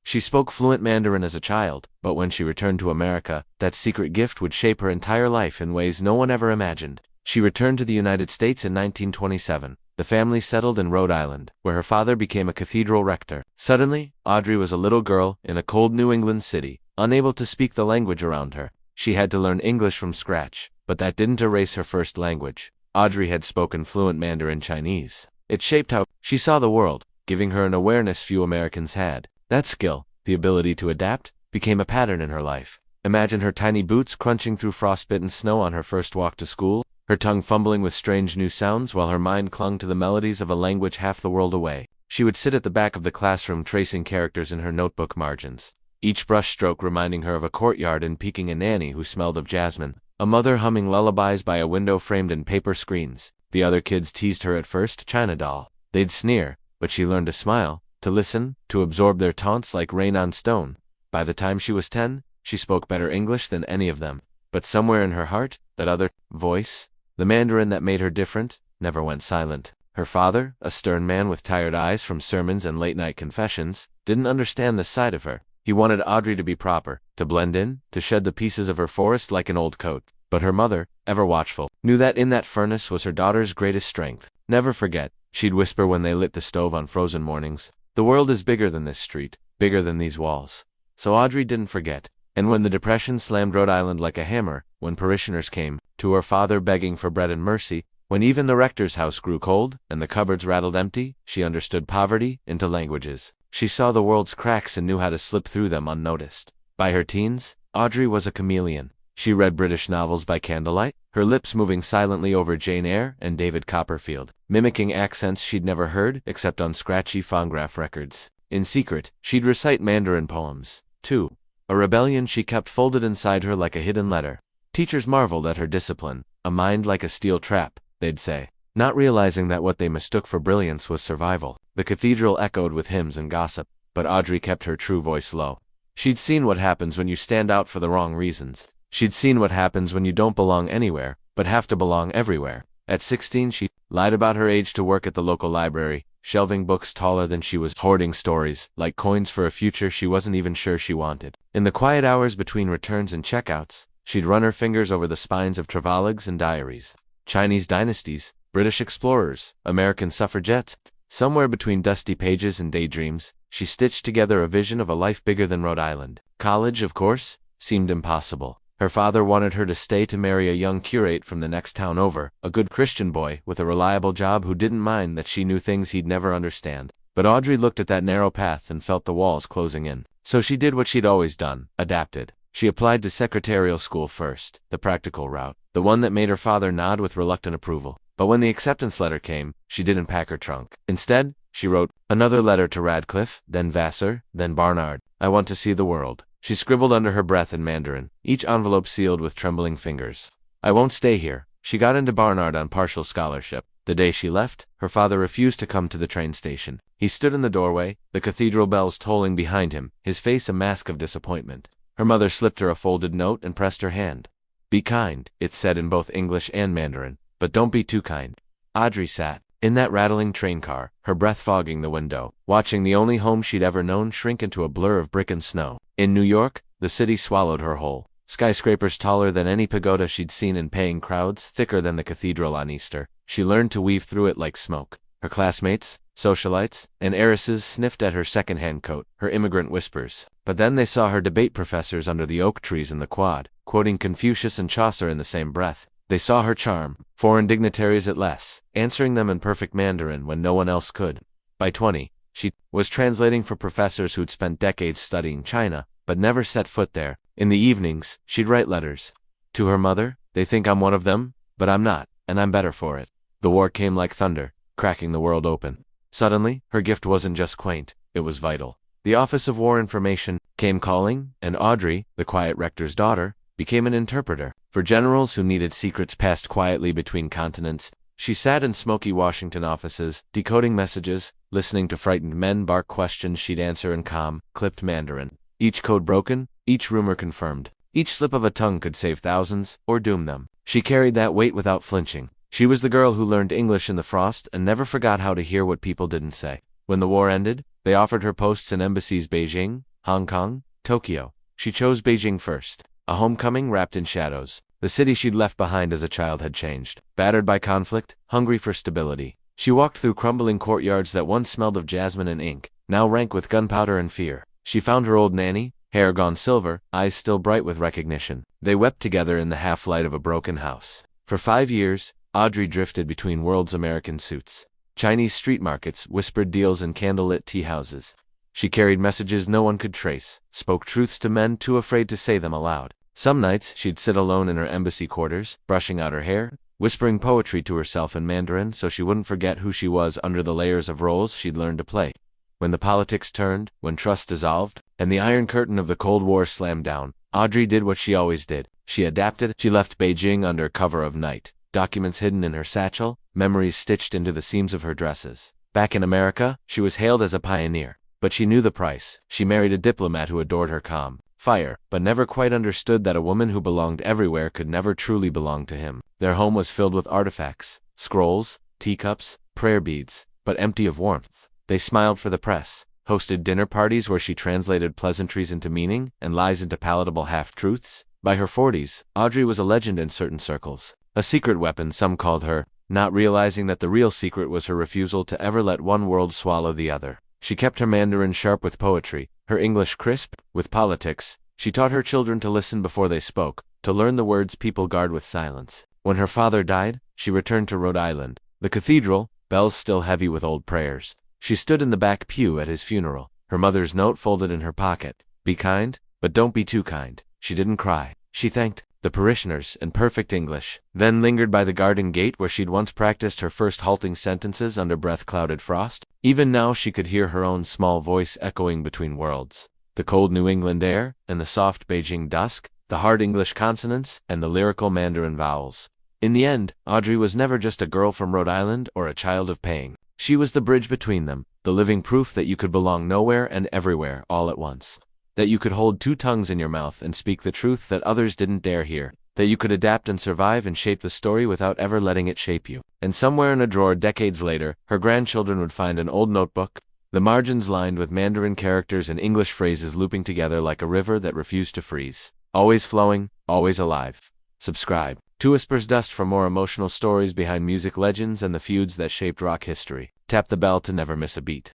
She spoke fluent Mandarin as a child, but when she returned to America, that secret gift would shape her entire life in ways no one ever imagined. She returned to the United States in 1927. The family settled in Rhode Island, where her father became a cathedral rector. Suddenly, Audrey was a little girl in a cold New England city, unable to speak the language around her. She had to learn English from scratch, but that didn't erase her first language. Audrey had spoken fluent Mandarin Chinese. It shaped how she saw the world, giving her an awareness few Americans had. That skill, the ability to adapt, became a pattern in her life. Imagine her tiny boots crunching through frostbitten snow on her first walk to school, her tongue fumbling with strange new sounds while her mind clung to the melodies of a language half the world away. She would sit at the back of the classroom tracing characters in her notebook margins, each brushstroke reminding her of a courtyard and piquing a nanny who smelled of jasmine, a mother humming lullabies by a window framed in paper screens. The other kids teased her at first, China doll. They'd sneer, but she learned to smile, to listen, to absorb their taunts like rain on stone. By the time she was 10, she spoke better English than any of them. But somewhere in her heart, that other voice, the Mandarin that made her different, never went silent. Her father, a stern man with tired eyes from sermons and late-night confessions, didn't understand this side of her. He wanted Audrey to be proper, to blend in, to shed the pieces of her forest like an old coat. But her mother, ever watchful, knew that in that furnace was her daughter's greatest strength. Never forget, she'd whisper when they lit the stove on frozen mornings. The world is bigger than this street, bigger than these walls. So Audrey didn't forget. And when the Depression slammed Rhode Island like a hammer, when parishioners came to her father begging for bread and mercy, when even the rector's house grew cold and the cupboards rattled empty, she understood poverty into languages. She saw the world's cracks and knew how to slip through them unnoticed. By her teens, Audrey was a chameleon. She read British novels by candlelight, her lips moving silently over Jane Eyre and David Copperfield, mimicking accents she'd never heard except on scratchy phonograph records. In secret, she'd recite Mandarin poems, too. A rebellion she kept folded inside her like a hidden letter. Teachers marveled at her discipline, a mind like a steel trap, they'd say, not realizing that what they mistook for brilliance was survival. The cathedral echoed with hymns and gossip, but Audrey kept her true voice low. She'd seen what happens when you stand out for the wrong reasons. She'd seen what happens when you don't belong anywhere, but have to belong everywhere. At 16, she lied about her age to work at the local library, shelving books taller than she was, hoarding stories, like coins for a future she wasn't even sure she wanted. In the quiet hours between returns and checkouts, she'd run her fingers over the spines of travelogues and diaries. Chinese dynasties, British explorers, American suffragettes. Somewhere between dusty pages and daydreams, she stitched together a vision of a life bigger than Rhode Island. College, of course, seemed impossible. Her father wanted her to stay to marry a young curate from the next town over, a good Christian boy with a reliable job who didn't mind that she knew things he'd never understand. But Audrey looked at that narrow path and felt the walls closing in. So she did what she'd always done, adapted. She applied to secretarial school first, the practical route, the one that made her father nod with reluctant approval. But when the acceptance letter came, she didn't pack her trunk. Instead, she wrote another letter to Radcliffe, then Vassar, then Barnard. I want to see the world. She scribbled under her breath in Mandarin, each envelope sealed with trembling fingers. I won't stay here. She got into Barnard on partial scholarship. The day she left, her father refused to come to the train station. He stood in the doorway, the cathedral bells tolling behind him, his face a mask of disappointment. Her mother slipped her a folded note and pressed her hand. Be kind, it said in both English and Mandarin, but don't be too kind. Audrey sat in that rattling train car, her breath fogging the window, watching the only home she'd ever known shrink into a blur of brick and snow. In New York, the city swallowed her whole. Skyscrapers taller than any pagoda she'd seen in paying crowds, thicker than the cathedral on Easter. She learned to weave through it like smoke. Her classmates, socialites, and heiresses sniffed at her second-hand coat, her immigrant whispers. But then they saw her debate professors under the oak trees in the quad, quoting Confucius and Chaucer in the same breath. They saw her charm, foreign dignitaries at less, answering them in perfect Mandarin when no one else could. By 20, she was translating for professors who'd spent decades studying China, but never set foot there. In the evenings, she'd write letters. To her mother, they think I'm one of them, but I'm not, and I'm better for it. The war came like thunder, cracking the world open. Suddenly, her gift wasn't just quaint, it was vital. The Office of War Information came calling, and Audrey, the quiet rector's daughter, became an interpreter. For generals who needed secrets passed quietly between continents, she sat in smoky Washington offices, decoding messages, listening to frightened men bark questions she'd answer in calm, clipped Mandarin. Each code broken, each rumor confirmed. Each slip of a tongue could save thousands, or doom them. She carried that weight without flinching. She was the girl who learned English in the frost and never forgot how to hear what people didn't say. When the war ended, they offered her posts in embassies Beijing, Hong Kong, Tokyo. She chose Beijing first. A homecoming wrapped in shadows. The city she'd left behind as a child had changed. Battered by conflict, hungry for stability. She walked through crumbling courtyards that once smelled of jasmine and ink, now rank with gunpowder and fear. She found her old nanny, hair gone silver, eyes still bright with recognition. They wept together in the half-light of a broken house. For 5 years, Audrey drifted between worlds' American suits. Chinese street markets, whispered deals and candlelit tea houses. She carried messages no one could trace, spoke truths to men too afraid to say them aloud. Some nights, she'd sit alone in her embassy quarters, brushing out her hair, whispering poetry to herself in Mandarin so she wouldn't forget who she was under the layers of roles she'd learned to play. When the politics turned, when trust dissolved, and the Iron Curtain of the Cold War slammed down, Audrey did what she always did. She adapted. She left Beijing under cover of night, documents hidden in her satchel, memories stitched into the seams of her dresses. Back in America, she was hailed as a pioneer, but she knew the price. She married a diplomat who adored her calm fire, but never quite understood that a woman who belonged everywhere could never truly belong to him. Their home was filled with artifacts, scrolls, teacups, prayer beads, but empty of warmth. They smiled for the press, hosted dinner parties where she translated pleasantries into meaning and lies into palatable half-truths. By her 40s, Audrey was a legend in certain circles. A secret weapon, some called her, not realizing that the real secret was her refusal to ever let one world swallow the other. She kept her Mandarin sharp with poetry, her English crisp with politics. She taught her children to listen before they spoke, to learn the words people guard with silence. When her father died, she returned to Rhode Island. The cathedral, bells still heavy with old prayers. She stood in the back pew at his funeral, her mother's note folded in her pocket. Be kind, but don't be too kind. She didn't cry. She thanked the parishioners in perfect English, then lingered by the garden gate where she'd once practiced her first halting sentences under breath-clouded frost. Even now she could hear her own small voice echoing between worlds. The cold New England air, and the soft Beijing dusk, the hard English consonants, and the lyrical Mandarin vowels. In the end, Audrey was never just a girl from Rhode Island or a child of pain. She was the bridge between them, the living proof that you could belong nowhere and everywhere all at once. That you could hold two tongues in your mouth and speak the truth that others didn't dare hear. That you could adapt and survive and shape the story without ever letting it shape you. And somewhere in a drawer decades later, her grandchildren would find an old notebook, the margins lined with Mandarin characters and English phrases looping together like a river that refused to freeze. Always flowing, always alive. Subscribe to Whispers Dust for more emotional stories behind music legends and the feuds that shaped rock history. Tap the bell to never miss a beat.